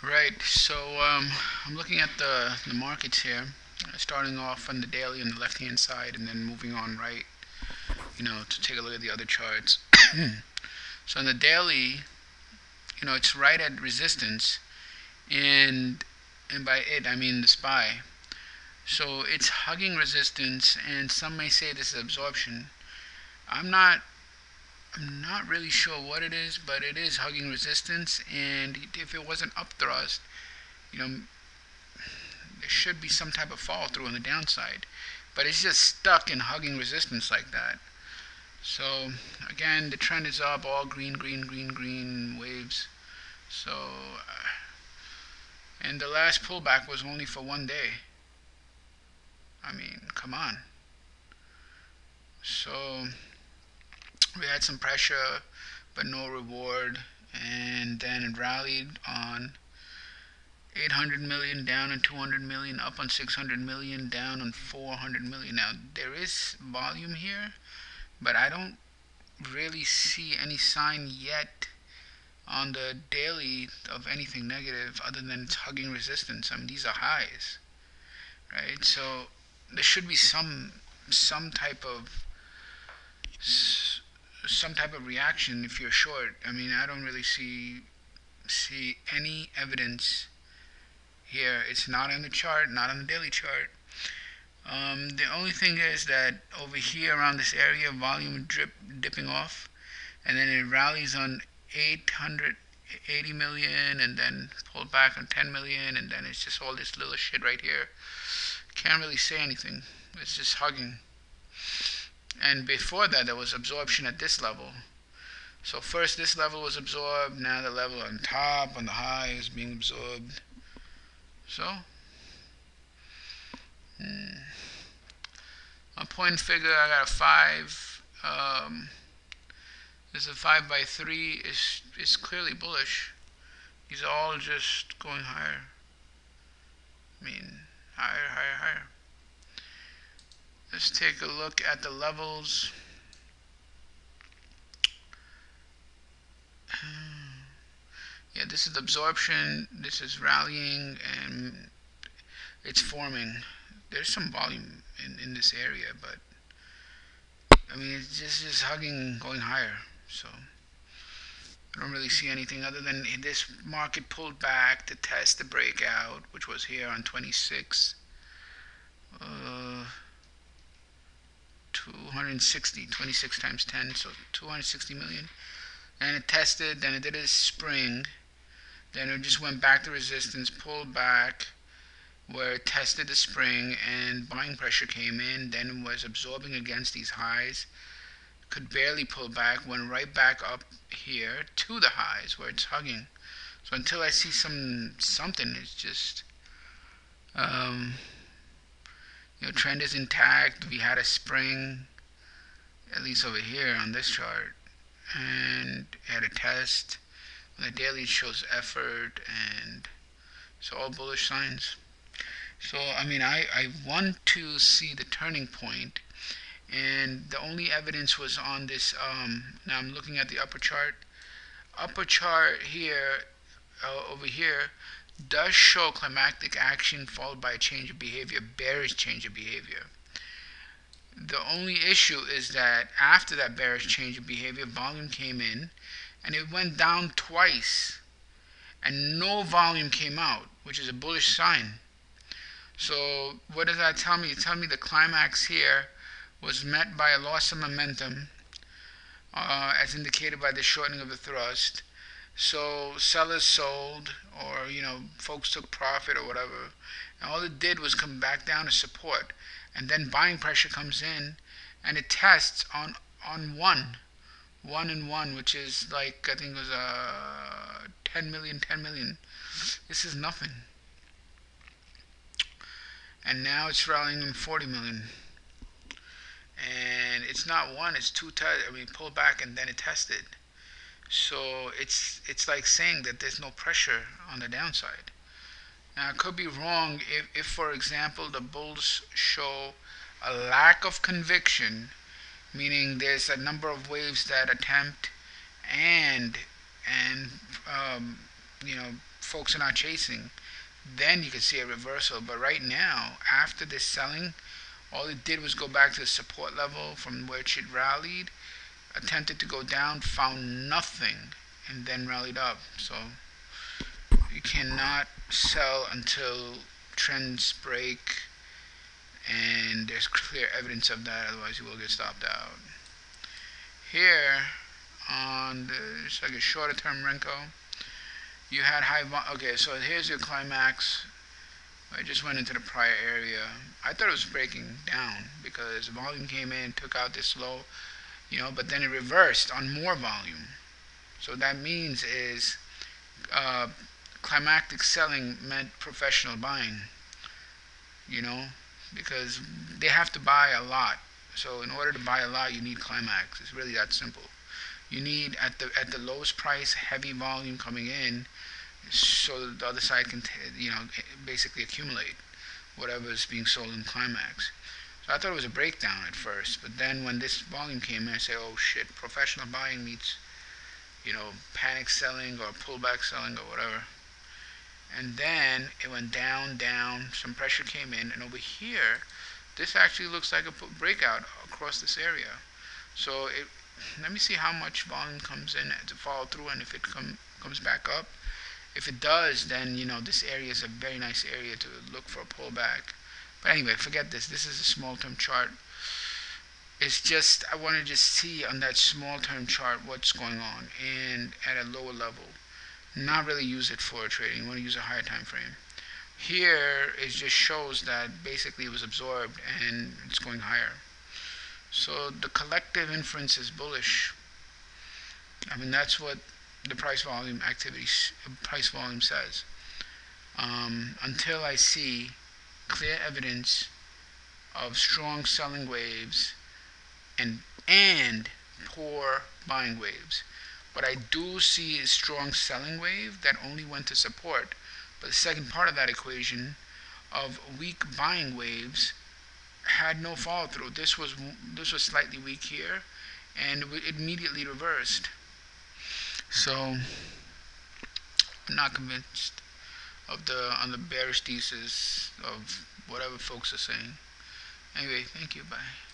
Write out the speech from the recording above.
Right. So I'm looking at the markets here, starting off on the daily on the left hand side, and then moving on right. To take a look at the other charts. So on the daily, it's right at resistance, and by it I mean the SPY. So it's hugging resistance, and some may say this is absorption. I'm not. I'm not really sure what it is, but it is hugging resistance, and if it was an upthrust, you know, there should be some type of fall through on the downside. But it's just stuck in hugging resistance like that. So again, the trend is up, all green, green, green, green waves. So, and the last pullback was only for one day. I mean, come on. So we had some pressure, but no reward, and then it rallied on 800 million, down on 200 million, up on 600 million, down on 400 million. Now there is volume here, but I don't really see any sign yet on the daily of anything negative other than it's hugging resistance. I mean, these are highs, right? So there should be some type of some type of reaction if you're short. I mean, I don't really see any evidence here. It's not on the chart, not on the daily chart. The only thing is that over here around this area, volume dipping off, and then it rallies on 880 million, and then pulled back on 10 million, and then it's just all this little shit right here. Can't really say anything. It's just hugging. And before that, there was absorption at this level. So first this level was absorbed, now the level on top, on the high, is being absorbed. So, a point figure, I got a 5. This is a 5 by 3 is clearly bullish. These are all just going higher. I mean, higher, higher, higher. Let's take a look at the levels. Yeah, this is absorption, this is rallying, and it's forming. There's some volume in this area, but I mean, it's just hugging, going higher. So I don't really see anything other than this market pulled back to test the breakout, which was here on 26. 260, 26 times 10, so 260 million. And it tested, then it did a spring, then it just went back to resistance, pulled back, where it tested the spring, and buying pressure came in, then it was absorbing against these highs, could barely pull back, went right back up here to the highs where it's hugging. So until I see something, it's just trend is intact. We had a spring, at least over here on this chart, and had a test. The daily shows effort, and so all bullish signs. So I mean, I want to see the turning point, and the only evidence was on this. Now I'm looking at the upper chart. Upper chart here, over here, does show climactic action followed by a change of behavior, bearish change of behavior. The only issue is that after that bearish change of behavior, volume came in, and it went down twice, and no volume came out, which is a bullish sign. So what does that tell me? It tells me the climax here was met by a loss of momentum, as indicated by the shortening of the thrust. So sellers sold, or folks took profit or whatever, and all it did was come back down to support, and then buying pressure comes in, and it tests on one and one, which is like, I think it was 10 million, 10 million. This is nothing, and now it's rallying in 40 million, and it's not one, it's two. I mean, pulled back and then it tested. So it's like saying that there's no pressure on the downside. Now, I could be wrong if for example, the bulls show a lack of conviction, meaning there's a number of waves that attempt and um, you know folks are not chasing, then you can see a reversal. But right now, after this selling, all it did was go back to the support level from which it rallied, attempted to go down, found nothing, and then rallied up. So you cannot sell until trends break and there's clear evidence of that, otherwise you will get stopped out. Here on it's like a shorter term Renko, you had okay, so here's your climax. I just went into the prior area. I thought it was breaking down because volume came in, took out this low, but then it reversed on more volume. So that means is uh, climactic selling meant professional buying, you know, because they have to buy a lot. So in order to buy a lot, you need climax. It's really that simple. You need at the lowest price, heavy volume coming in, so that the other side can basically accumulate whatever is being sold in climax. So I thought it was a breakdown at first, but then when this volume came in, I said, oh shit, professional buying meets panic selling or pullback selling or whatever. And then it went down, down, some pressure came in, and over here, this actually looks like a breakout across this area. So let me see how much volume comes in to follow through, and if it comes back up. If it does, then this area is a very nice area to look for a pullback. But anyway, forget this. This is a small term chart. It's just I want to just see on that small term chart what's going on and at a lower level. Not really use it for trading. You want to use a higher time frame. Here it just shows that basically it was absorbed and it's going higher. So the collective inference is bullish. I mean, that's what the price volume says. Until I see clear evidence of strong selling waves and poor buying waves. What I do see is strong selling wave that only went to support. But the second part of that equation of weak buying waves had no follow through. This was slightly weak here, and it immediately reversed. So I'm not convinced on the bearish thesis of whatever folks are saying. Anyway, thank you. Bye.